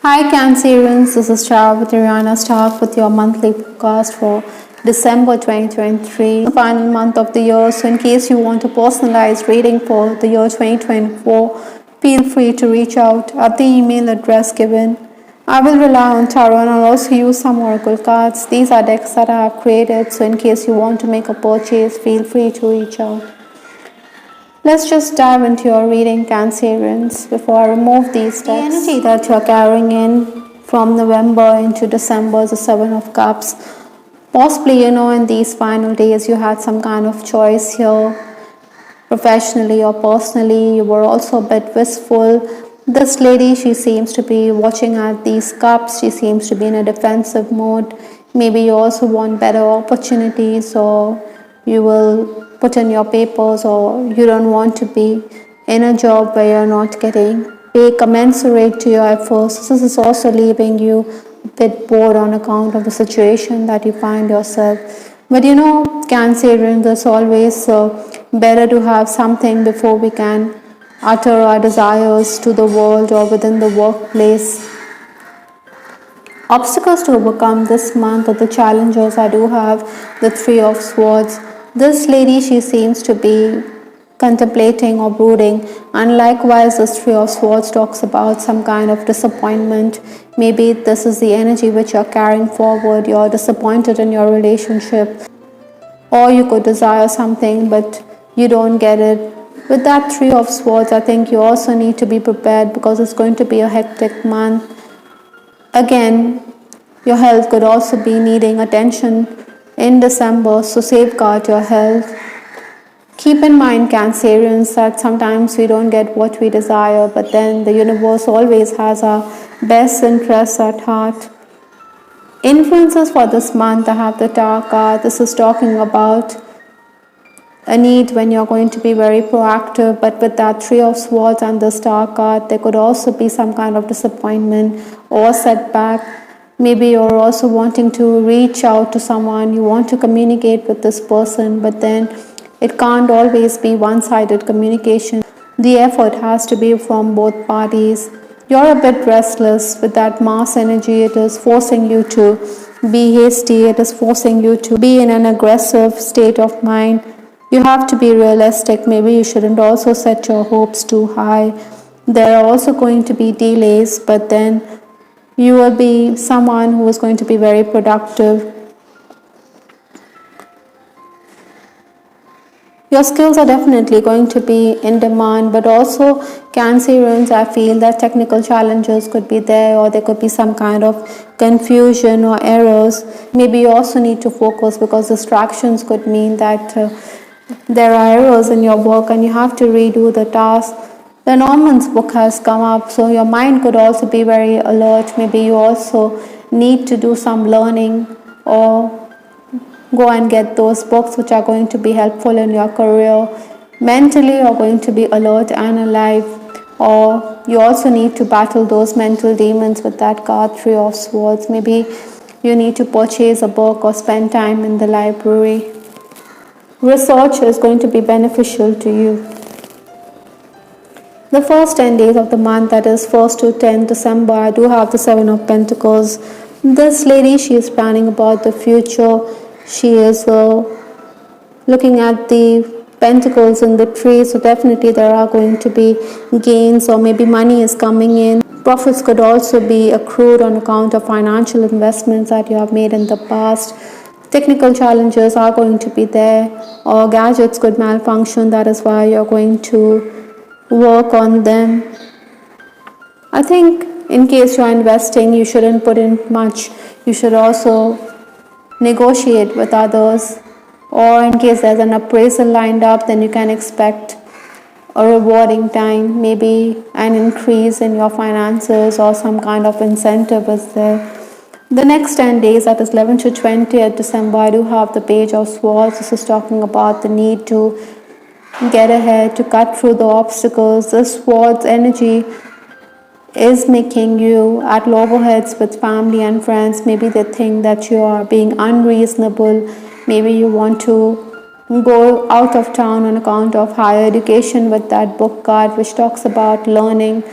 Hi Cancerians, this is Char with Ariana Star with your monthly podcast for December 2023, the final month of the year. So, in case you want a personalized reading for the year 2024, feel free to reach out at the email address given. I will rely on tarot and I'll also use some oracle cards. These are decks that I have created, so in case you want to make a purchase, feel free to reach out. Let's just dive into your reading, Cancerians, before I remove these decks. The energy that you're carrying in from November into December is the Seven of Cups. Possibly, in these final days you had some kind of choice here, professionally or personally. You were also a bit wistful. This lady, she seems to be watching at these cups. She seems to be in a defensive mode. Maybe you also want better opportunities, or you will put in your papers, or you don't want to be in a job where you're not getting pay commensurate to your efforts. This is also leaving you a bit bored on account of the situation that you find yourself. But Cancerian, it's always better to have something before we can utter our desires to the world or within the workplace. Obstacles to overcome this month, or the challenges, I do have the Three of Swords. This lady, she seems to be contemplating or brooding, and likewise this Three of Swords talks about some kind of disappointment. Maybe this is the energy which you're carrying forward. You're disappointed in your relationship, or you could desire something but you don't get it. With that Three of Swords, I think you also need to be prepared, because it's going to be a hectic month. Again, your health could also be needing attention in December, so safeguard your health. Keep in mind, Cancerians, that sometimes we don't get what we desire, but then the universe always has our best interests at heart. Influences for this month, I have the Tower card. This is talking about a need when you're going to be very proactive, but with that Three of Swords and the Star card, there could also be some kind of disappointment or setback. Maybe you're also wanting to reach out to someone, you want to communicate with this person, but then it can't always be one-sided communication. The effort has to be from both parties. You're a bit restless with that Mars energy. It is forcing you to be hasty, it is forcing you to be in an aggressive state of mind. You have to be realistic. Maybe you shouldn't also set your hopes too high. There are also going to be delays, but then you will be someone who is going to be very productive. Your skills are definitely going to be in demand, but also Cancerians, I feel that technical challenges could be there, or there could be some kind of confusion or errors. Maybe you also need to focus, because distractions could mean that there are errors in your work and you have to redo the task. The Norman's book has come up, so your mind could also be very alert. Maybe you also need to do some learning, or go and get those books which are going to be helpful in your career. Mentally, you're going to be alert and alive, or you also need to battle those mental demons with that card Three of Swords. Maybe you need to purchase a book or spend time in the library. Research is going to be beneficial to you. The first 10 days of the month, that is 1st to 10th December, I do have the Seven of Pentacles. This lady, she is planning about the future. She is looking at the pentacles in the tree, so definitely there are going to be gains, or maybe money is coming in. Profits could also be accrued on account of financial investments that you have made in the past. Technical challenges are going to be there, or gadgets could malfunction. That is why you're going to work on them. I think in case you're investing, you shouldn't put in much. You should also negotiate with others, or in case there's an appraisal lined up, then you can expect a rewarding time, maybe an increase in your finances, or some kind of incentive is there. The next 10 days, that is 11th to 20th December, I do have the Page of Swords. This is talking about the need to get ahead, to cut through the obstacles. This Swords energy is making you at loggerheads with family and friends. Maybe they think that you are being unreasonable. Maybe you want to go out of town on account of higher education with that book card which talks about learning.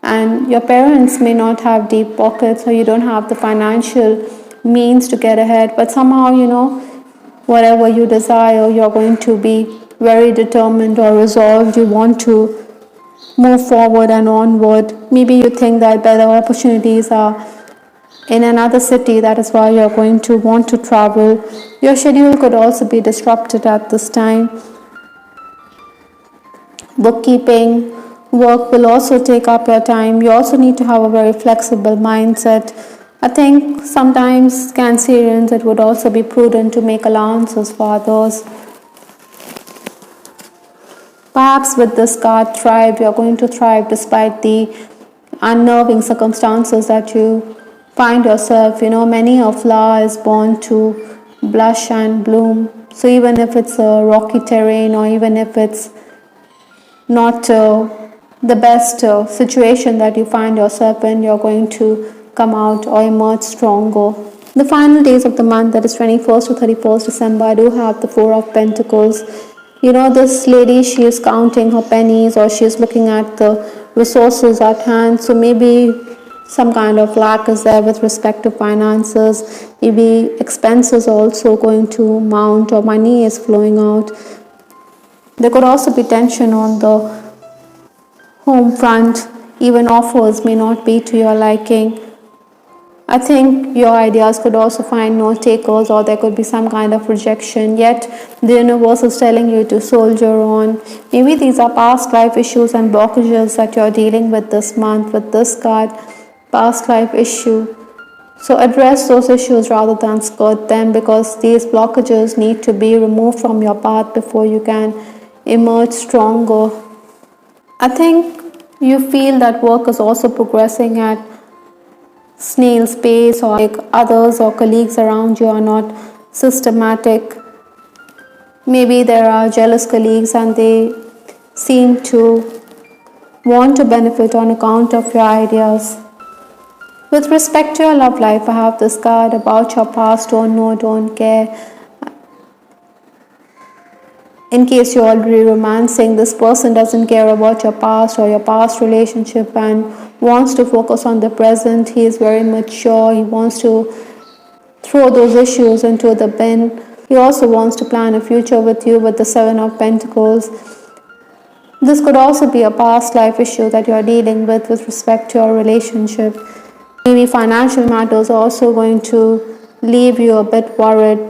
and your parents may not have deep pockets or you don't have the financial means to get ahead, but somehow, whatever you desire, you're going to be very determined or resolved. You want to move forward and onward. Maybe you think that better opportunities are in another city, that is why you're going to want to travel. Your schedule could also be disrupted at this time. Bookkeeping work will also take up your time. You also need to have a very flexible mindset. I think sometimes Cancerians, it would also be prudent to make allowances for others. Perhaps with this card, thrive, you're going to thrive despite the unnerving circumstances that you find yourself. Many a flower is born to blush and bloom. So even if it's a rocky terrain or even if it's not the best situation that you find yourself in, you're going to come out or emerge stronger. The final days of the month, that is 21st to 31st December, I do have the Four of Pentacles. This lady, she is counting her pennies or she is looking at the resources at hand. So maybe some kind of lack is there with respect to finances. Maybe expenses are also going to mount or money is flowing out. There could also be tension on the home front. Even offers may not be to your liking. I think your ideas could also find no takers, or there could be some kind of rejection, yet the universe is telling you to soldier on. Maybe these are past life issues and blockages that you're dealing with this month with this card, past life issue. So address those issues rather than skirt them, because these blockages need to be removed from your path before you can emerge stronger. I think you feel that work is also progressing at snail's pace, or like others or colleagues around you are not systematic. Maybe there are jealous colleagues and they seem to want to benefit on account of your ideas. With respect to your love life, I have this card about your past. Don't know, don't care. In case you're already romancing, this person doesn't care about your past or your past relationship and wants to focus on the present. He is very mature. He wants to throw those issues into the bin. He also wants to plan a future with you with the Seven of Pentacles. This could also be a past life issue that you're dealing with respect to your relationship. Maybe financial matters are also going to leave you a bit worried.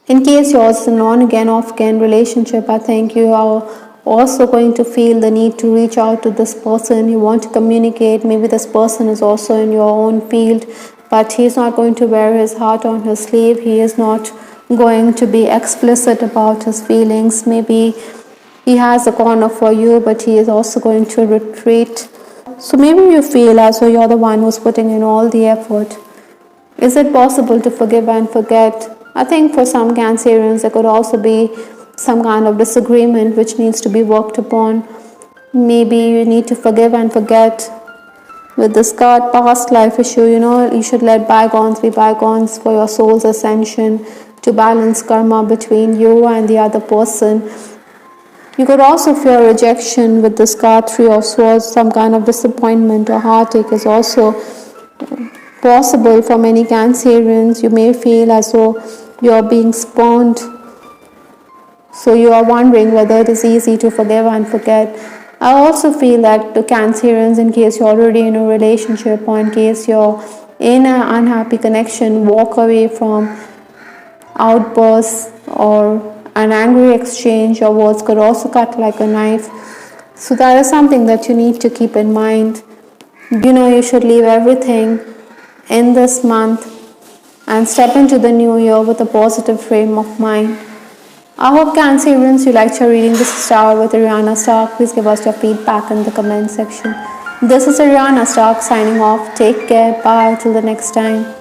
In case yours is an on-again, off-again relationship, I think you are also going to feel the need to reach out to this person. You want to communicate. Maybe this person is also in your own field, but he's not going to wear his heart on his sleeve. He is not going to be explicit about his feelings. Maybe he has a corner for you, but he is also going to retreat. So maybe you feel as though you're the one who's putting in all the effort. Is it possible to forgive and forget? I think for some Cancerians, there could also be some kind of disagreement which needs to be worked upon. Maybe you need to forgive and forget. With this card, past life issue, you should let bygones be bygones for your soul's ascension, to balance karma between you and the other person. You could also fear rejection with this card, Three of Swords. Some kind of disappointment or heartache is also possible for many Cancerians. You may feel as though you're being spurned. So you are wondering whether it is easy to forgive and forget. I also feel that the Cancerians, in case you're already in a relationship or in case you're in an unhappy connection, walk away from outbursts or an angry exchange. Your words could also cut like a knife. So that is something that you need to keep in mind. You should leave everything in this month and step into the new year with a positive frame of mind. I hope Cancerians, you liked your reading. This is Star with Ariana Stark. Please give us your feedback in the comment section. This is Ariana Stark signing off. Take care. Bye. Till the next time.